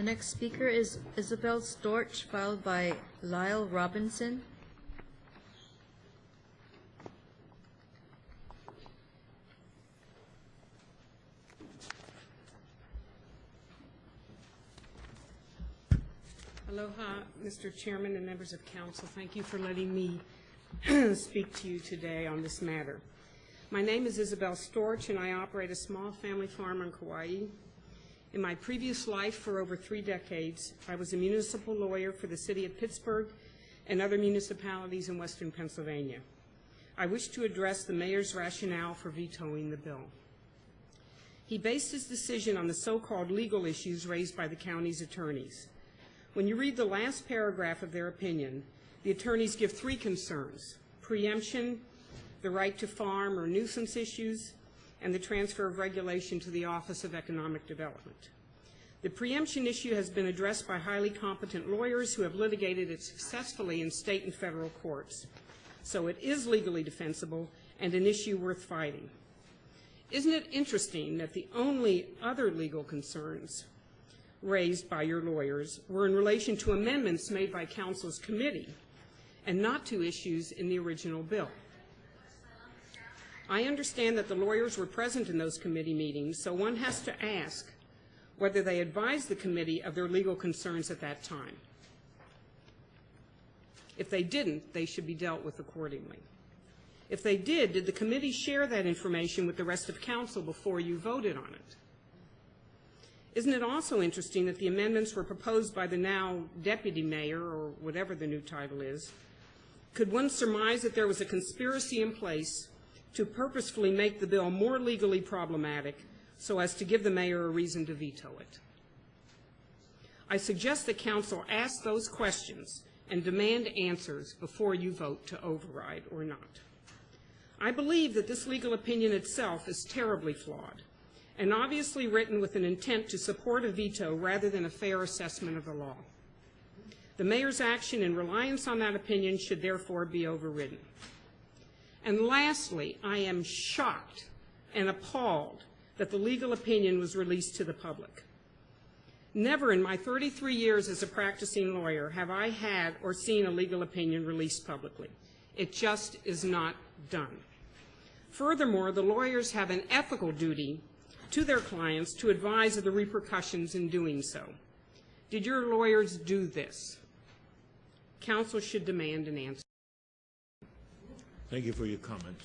The next speaker is Isabel Storch, followed by Lyle Robinson. Aloha, Mr. Chairman and members of council. Thank you for letting me speak to you today on this matter. My name is Isabel Storch, and I operate a small family farm on Kauai. In my previous life for over 3 decades, I was a municipal lawyer for the city of Pittsburgh and other municipalities in western Pennsylvania. I wish to address the mayor's rationale for vetoing the bill. He based his decision on the so-called legal issues raised by the county's attorneys. When you read the last paragraph of their opinion, the attorneys give 3 concerns: preemption, the right to farm or nuisance issues, and the transfer of regulation to the Office of Economic Development. The preemption issue has been addressed by highly competent lawyers who have litigated it successfully in state and federal courts. So it is legally defensible and an issue worth fighting. Isn't it interesting that the only other legal concerns raised by your lawyers were in relation to amendments made by council's committee and not to issues in the original bill? I understand that the lawyers were present in those committee meetings, so one has to ask whether they advised the committee of their legal concerns at that time. If they didn't, they should be dealt with accordingly. If they did the committee share that information with the rest of council before you voted on it? Isn't it also interesting that the amendments were proposed by the now deputy mayor, or whatever the new title is? Could one surmise that there was a conspiracy in place to purposefully make the bill more legally problematic so as to give the mayor a reason to veto it? I suggest that council ask those questions and demand answers before you vote to override or not. I believe that this legal opinion itself is terribly flawed and obviously written with an intent to support a veto rather than a fair assessment of the law. The mayor's action in reliance on that opinion should therefore be overridden. And lastly, I am shocked and appalled that the legal opinion was released to the public. Never in my 33 years as a practicing lawyer have I had or seen a legal opinion released publicly. It just is not done. Furthermore, the lawyers have an ethical duty to their clients to advise of the repercussions in doing so. Did your lawyers do this? Council should demand an answer. Thank you for your comments.